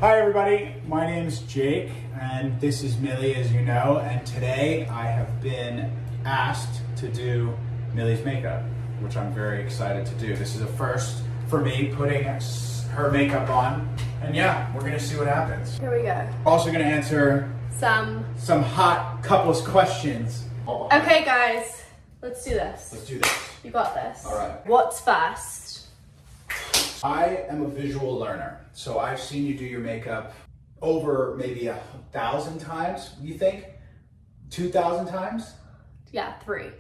Hi everybody, my name's Jake and this is Millie, as you know, and today I have been asked to do Millie's makeup, which I'm very excited to do. This is a first for me, putting her makeup on, and yeah, we're gonna see what happens. Here we go. Also gonna answer some hot couples questions. Okay guys, let's do this. Let's do this. You got this. All right. What's first? I am a visual learner, so I've seen you do your makeup over maybe 1,000 times, you think? 2,000 times? Yeah, 3.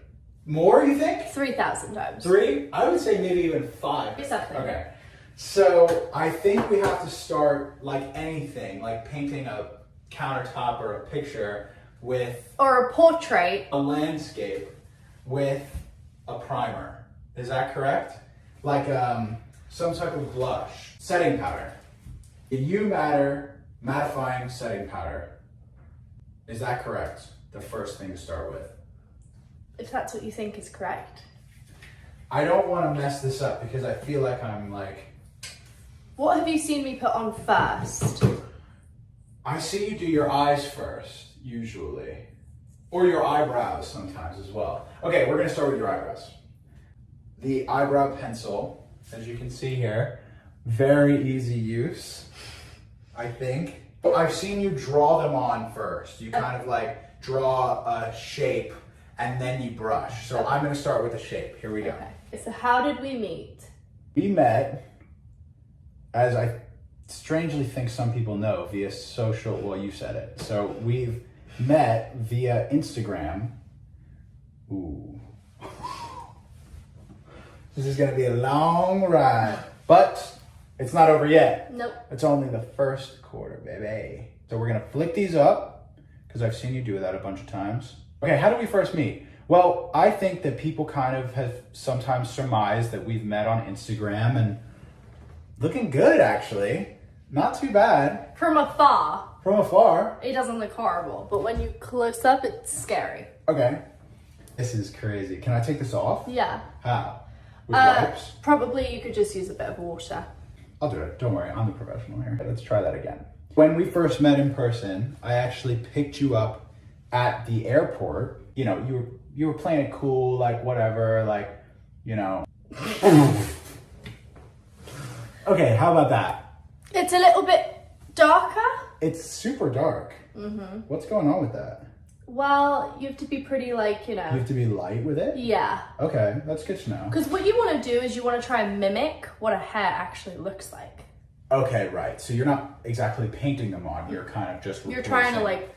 More, you think? 3,000 times. 3? I would say maybe even 5. Exactly. Okay. So I think we have to start like anything, like painting a countertop or a picture with... Or a portrait. A landscape with a primer. Is that correct? Like some type of blush. Setting powder. You matter mattifying setting powder. Is that correct? The first thing to start with. If that's what you think is correct. I don't want to mess this up because I feel like I'm like... What have you seen me put on first? I see you do your eyes first, usually. Or your eyebrows sometimes as well. Okay, we're gonna start with your eyebrows. The eyebrow pencil, as you can see here, very easy use, I think. I've seen you draw them on first. You kind of like draw a shape and then you brush. So I'm gonna start with a shape. Here we go. Okay, so how did we meet? We met, as I strangely think some people know, via social, well, you said it. So we've met via Instagram. Ooh. This is gonna be a long ride, but it's not over yet. Nope. It's only the first quarter, baby. So we're gonna flick these up, because I've seen you do that a bunch of times. Okay, how did we first meet? Well, I think that people kind of have sometimes surmised that we've met on Instagram, and looking good, actually. Not too bad. From afar. From afar. It doesn't look horrible, but when you close up, it's scary. Okay. This is crazy. Can I take this off? Yeah. How? With wipes? Probably you could just use a bit of water. I'll do it. Don't worry. I'm the professional here. Let's try that again. When we first met in person, I actually picked you up at the airport. You know, you were playing it cool, like whatever, like, you know. Okay, how about that? It's a little bit darker. It's super dark. Mm-hmm. What's going on with that? Well, you have to be pretty, like, you know. You have to be light with it? Yeah. Okay, that's good to know. Because what you want to do is you want to try and mimic what a hair actually looks like. Okay, right. So you're not exactly painting them on. You're kind of just You're trying to, like...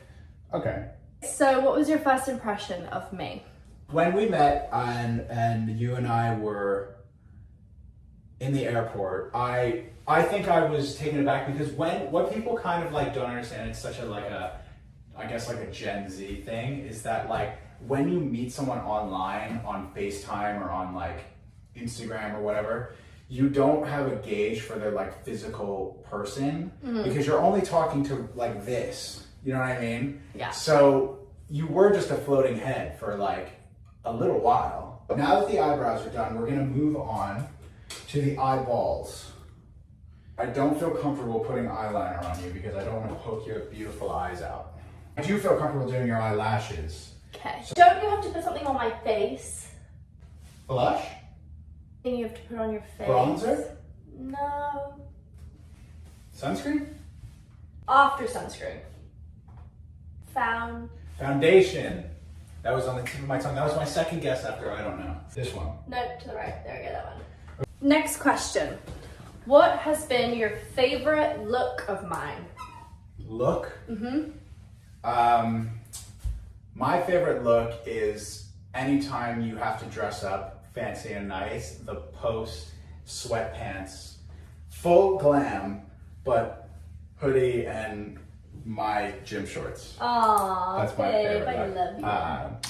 Okay. So what was your first impression of me? When we met and you and I were in the airport, I think I was taken aback because what people kind of like don't understand, it's such a I guess like a Gen Z thing, is that like when you meet someone online on FaceTime or on like Instagram or whatever, you don't have a gauge for their like physical person because you're only talking to like this, you know what I mean? Yeah. So you were just a floating head for like a little while. But now that the eyebrows are done, we're gonna move on to the eyeballs. I don't feel comfortable putting eyeliner on you because I don't want to poke your beautiful eyes out. I do feel comfortable doing your eyelashes. Okay. So don't you have to put something on my face? Blush? Thing you have to put on your face. Bronzer? No. Sunscreen? After sunscreen. Foundation. That was on the tip of my tongue. That was my second guess after I don't know. This one. No, to the right. There we go, that one. Next question. What has been your favorite look of mine? Look? Mm-hmm. My favorite look is anytime you have to dress up fancy and nice, the post sweatpants, full glam, but hoodie and my gym shorts. Aww, that's my babe, favorite I look. love you.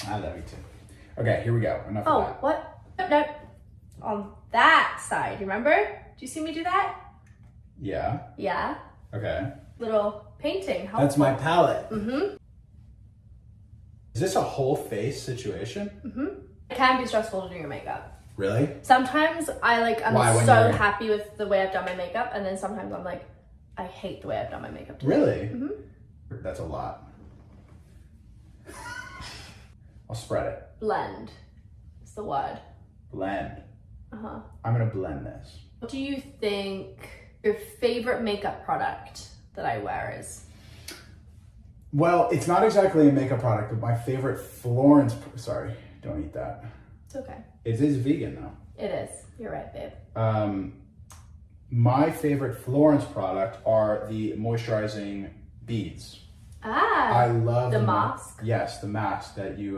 I love you too. Okay, here we go. Enough of that. What? No. On that side, remember? Do you see me do that? Yeah. Yeah. Okay. Little painting. Helpful. That's my palette. Mm-hmm. Is this a whole face situation? Mm-hmm. It can be stressful to do your makeup. Really? Sometimes I'm Why, so happy with the way I've done my makeup, and then sometimes I'm like, I hate the way I've done my makeup today. Really? Mm-hmm. That's a lot. I'll spread it. Blend. It's the word. Blend. Uh-huh. I'm gonna blend this. What do you think your favorite makeup product that I wear is? Well, it's not exactly a makeup product, but my favorite Florence, sorry, don't eat that. It's okay. It is vegan though. It is. You're right, babe. My favorite Florence product are the moisturizing beads. Ah, I love the mask. Yes, the mask that you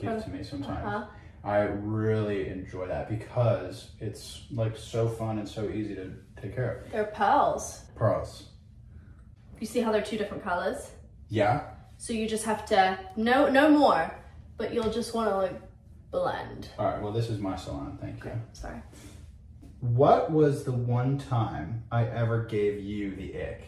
give to me sometimes. Uh-huh. I really enjoy that because it's like so fun and so easy to take care of. They're pearls. Pearls. You see how they're two different colors? Yeah. So you just have to, no more, but you'll just want to like blend. All right, well, this is my salon, thank you. Sorry. What was the one time I ever gave you the ick?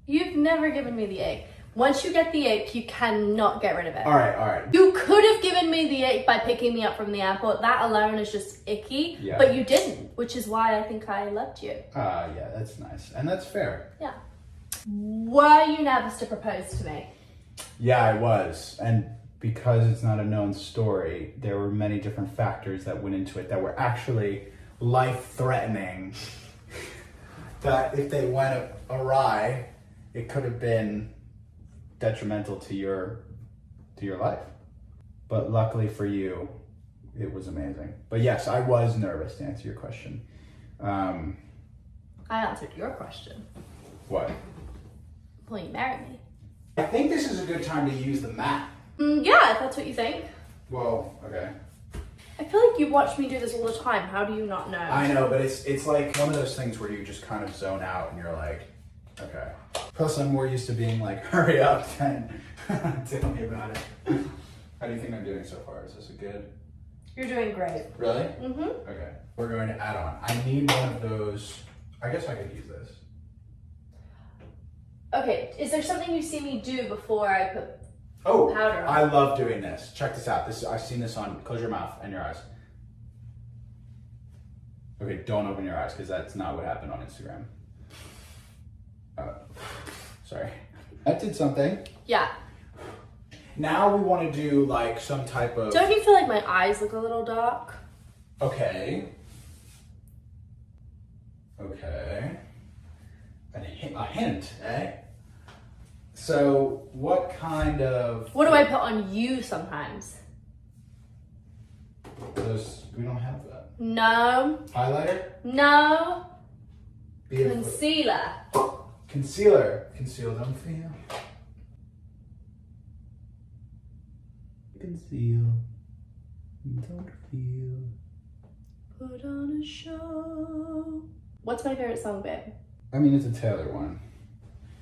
You've never given me the ick. Once you get the ick, you cannot get rid of it. All right. You could have given me the ick by picking me up from the airport. That alone is just icky, Yeah. but you didn't, which is why I think I loved you. Yeah, that's nice. And that's fair. Yeah. Were you nervous to propose to me? Yeah, I was. And because it's not a known story, there were many different factors that went into it that were actually life-threatening. That if they went awry, it could have been detrimental to your life. But luckily for you, it was amazing. But yes, I was nervous to answer your question. I answered your question. What? Will you marry me? I think this is a good time to use the map. Yeah, if that's what you think. Well, okay. I feel like you watch me do this all the time. How do you not know? I know, but it's like one of those things where you just kind of zone out and you're like, okay. Plus, I'm more used to being like, hurry up than tell me about it. How do you think I'm doing so far? Is this a good? You're doing great. Really? Mm-hmm. Okay. We're going to add on. I need one of those. I guess I could use this. Okay, is there something you see me do before I put Oh, powder on? I love doing this. Check this out. I've seen this on, close your mouth and your eyes. Okay, don't open your eyes because that's not what happened on Instagram. Sorry. That did something. Yeah. Now we want to do like some type of... Don't you feel like my eyes look a little dark? Okay. Okay. A hint, eh? So what kind of... What do I put on you sometimes? We don't have that. No. Highlighter? No. Beautiful. Concealer. Concealer. Conceal, don't feel. Conceal. Don't feel. Put on a show. What's my favorite song, babe? I mean, it's a Taylor one.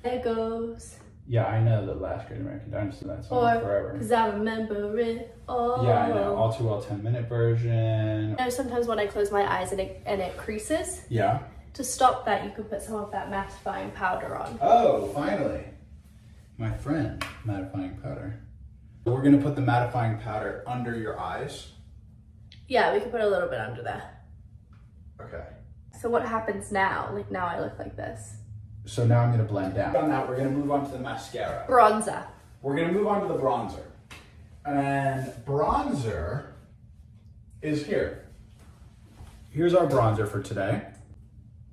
There goes. Yeah, I know the last Great American Dynasty, that song forever. Because I remember it all. Yeah, I know. All Too Well 10-minute version. You know, sometimes when I close my eyes and it creases, Yeah. to stop that, you could put some of that mattifying powder on. Oh, finally. My friend, mattifying powder. We're going to put the mattifying powder under your eyes. Yeah, we could put a little bit under there. Okay. So what happens now? Like now I look like this. So now I'm going to blend down. On that, we're going to move on to the mascara. Bronzer. We're going to move on to the bronzer. And bronzer is here. Here's our bronzer for today.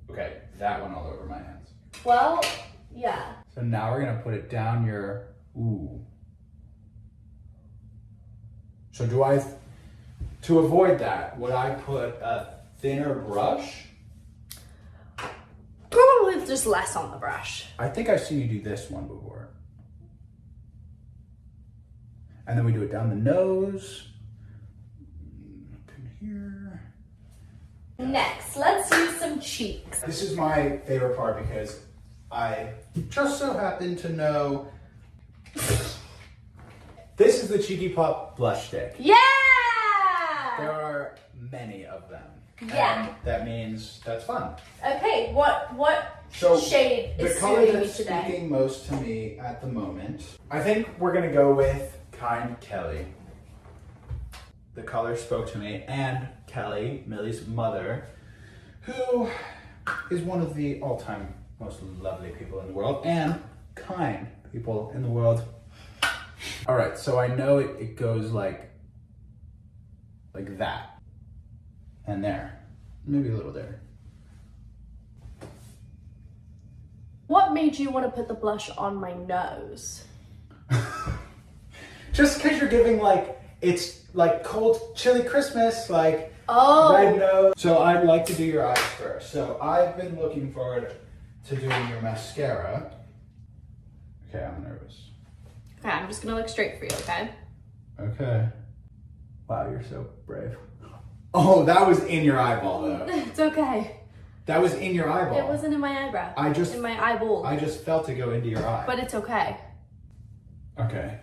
Okay, that went all over my hands. Well, yeah. So now we're going to put it down your, ooh. So to avoid that, would I put a thinner brush? Probably just less on the brush. I think I've seen you do this one before. And then we do it down the nose. Up in here. Next, let's use some cheeks. This is my favorite part because I just so happen to know this is the Cheeky Pop blush stick. Yeah! There are many of them. Yeah. And that means that's fun. Okay, what So shade is the color suiting me that's today? speaking most to me at the moment, I think we're gonna go with Kind Kelly. The color spoke to me, and Kelly, Millie's mother, who is one of the all-time most lovely people in the world and kind people in the world. All right, so I know it goes like that. And there. Maybe a little there. What made you want to put the blush on my nose? Just because you're giving like, it's like cold, chilly Christmas, like Oh. red nose. So I'd like to do your eyes first. So I've been looking forward to doing your mascara. Okay, I'm nervous. Okay, I'm just gonna look straight for you, okay? Okay. Wow, you're so brave. Oh, that was in your eyeball though. It's okay. That was in your eyeball. It wasn't in my eyebrow. In my eyeball. I just felt it go into your eye. But it's okay. Okay.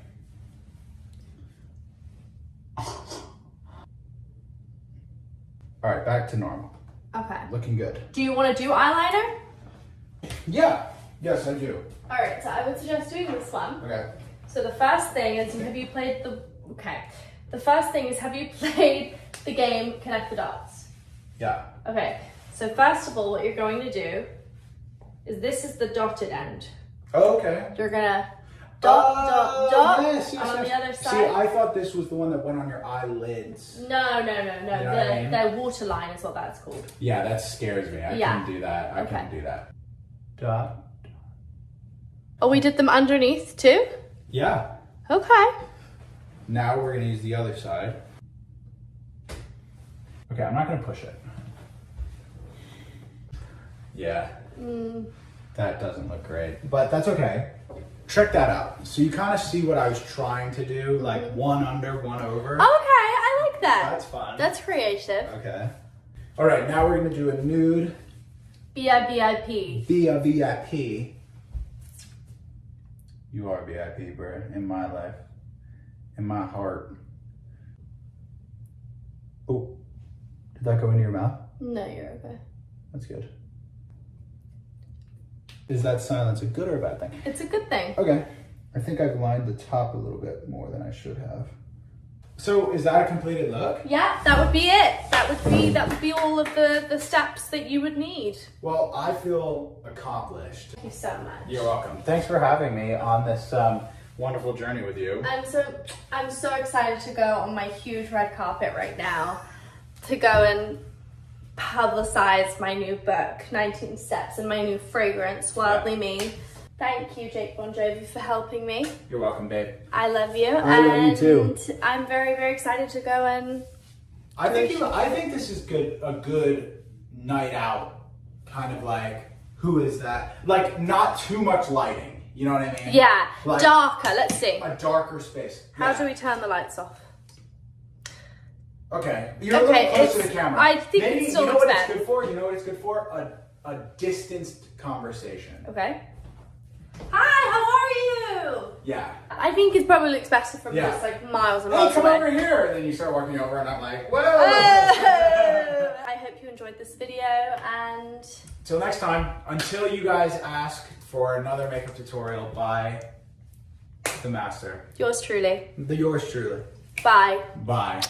All right, back to normal. Okay. Looking good. Do you want to do eyeliner? Yeah. Yes, I do. All right, so I would suggest doing this one. Okay. So the first thing is, have you played the game Connect the Dots? Yeah. Okay, so first of all, what you're going to do is this is the dotted end. Oh, okay. You're gonna dot, yes, and on the other side. See, I thought this was the one that went on your eyelids. No. You know what I mean? The waterline is what that's called. Yeah, that scares me. I couldn't do that. I couldn't do that. Dot. Oh, we did them underneath too? Yeah. Okay. Now we're gonna use the other side. Okay, I'm not gonna push it. Yeah. That doesn't look great, but that's okay. Check that out. So you kind of see what I was trying to do, like one under, one over. Okay, I like that. That's fun. That's creative. Okay. All right, now we're gonna do a nude. Be a VIP. Be a VIP. You are VIP, bro, in my life, in my heart. Oh, did that go into your mouth? No, you're okay. That's good. Is that silence a good or a bad thing? It's a good thing. Okay. I think I've lined the top a little bit more than I should have. So is that a completed look? Yeah, that would be it. That would be all of the steps that you would need. Well, I feel accomplished. Thank you so much. You're welcome. Thanks for having me on this wonderful journey with you. I'm so excited to go on my huge red carpet right now to go and publicize my new book, 19 Steps, and my new fragrance, Wildly Me. Thank you, Jake Bongiovi, for helping me. You're welcome, babe. I love you. I love you too. I'm very, very excited to go and... I think this is a good night out. Kind of like, who is that? Like, not too much lighting. You know what I mean? Yeah, like, darker. Let's see. A darker space. How do we turn the lights off? Okay. You're a little close to the camera. I think maybe, it still you know looks what bad. it's good for? You know what it's good for? A distanced conversation. Okay. Hi, how are you? Yeah. I think it probably looks better from Yeah. just like miles and Hey, miles come away. over here. And then you start walking over and I'm like, whoa. I hope you enjoyed this video and... Till next time, until you guys ask for another makeup tutorial by the master. Yours truly. Yours truly. Bye. Bye.